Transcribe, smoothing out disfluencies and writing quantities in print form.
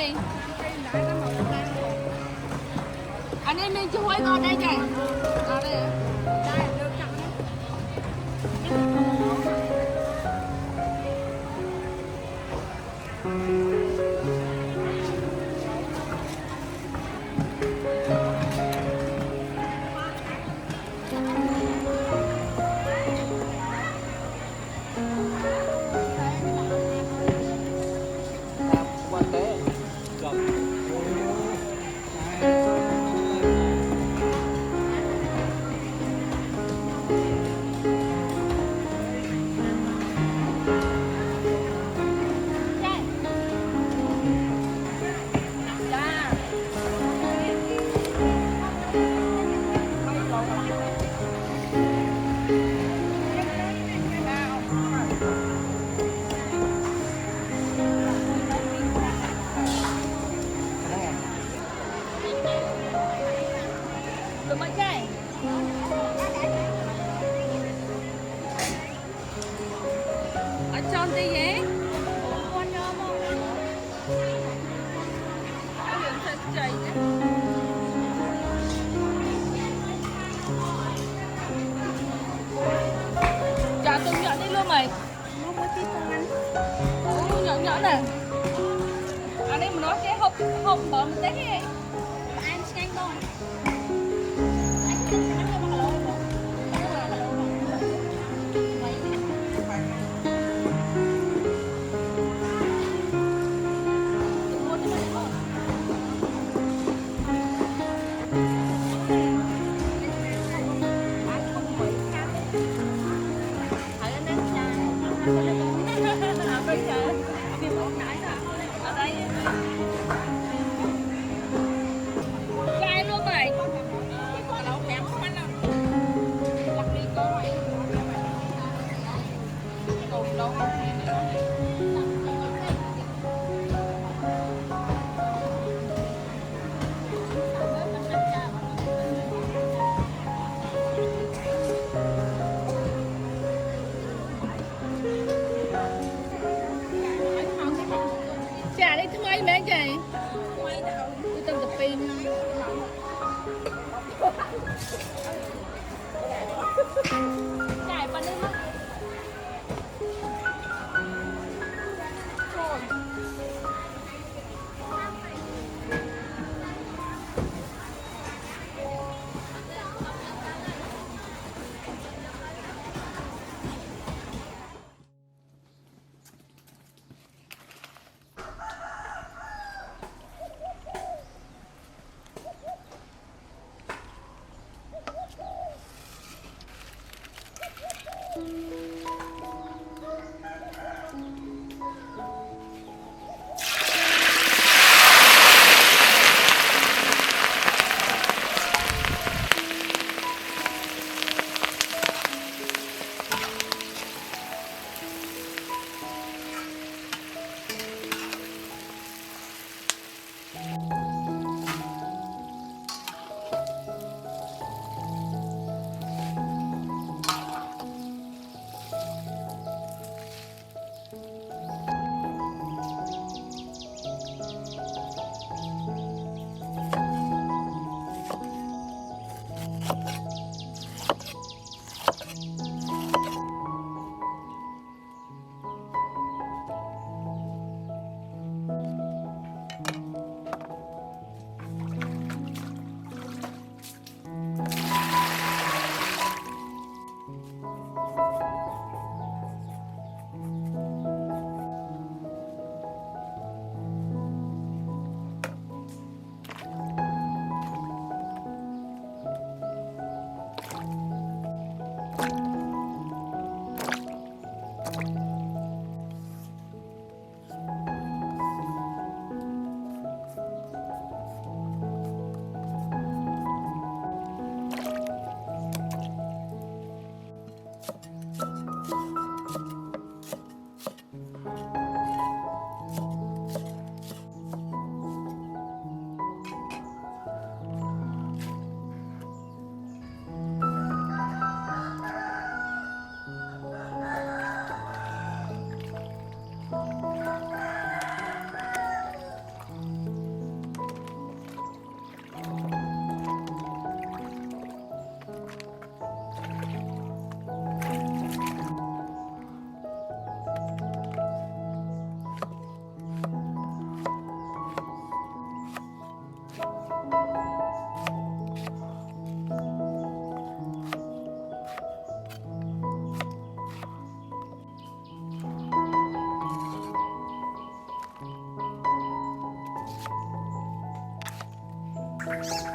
đi. Anh em đi chui ngon đây kìa. Ở đây hả? Được mấy cái? Ở trong đi vậy? Con nhôm không? Cái đường thật chảy chứ. Chả tôi nhỏ đi luôn mày. Không có tí con anh. Ủa, nhỏ nhỏ nè. Anh em mình nói cái hộp bấm tí ấy. Anh nhanh thôi. Anh cho bằng lỗ luôn. Bây giờ đi một cái nè. Ở đây. Gai luôn mày. Lỗ đẹp không anh đâu. Lặt đi coi. Cùng đâu. Chả đi thứ mấy mấy chị? Tôi từng tập pin. Chải vào đây mất. Hãy subscribe cho kênh Ghiền Mì Gõ để không bỏ lỡ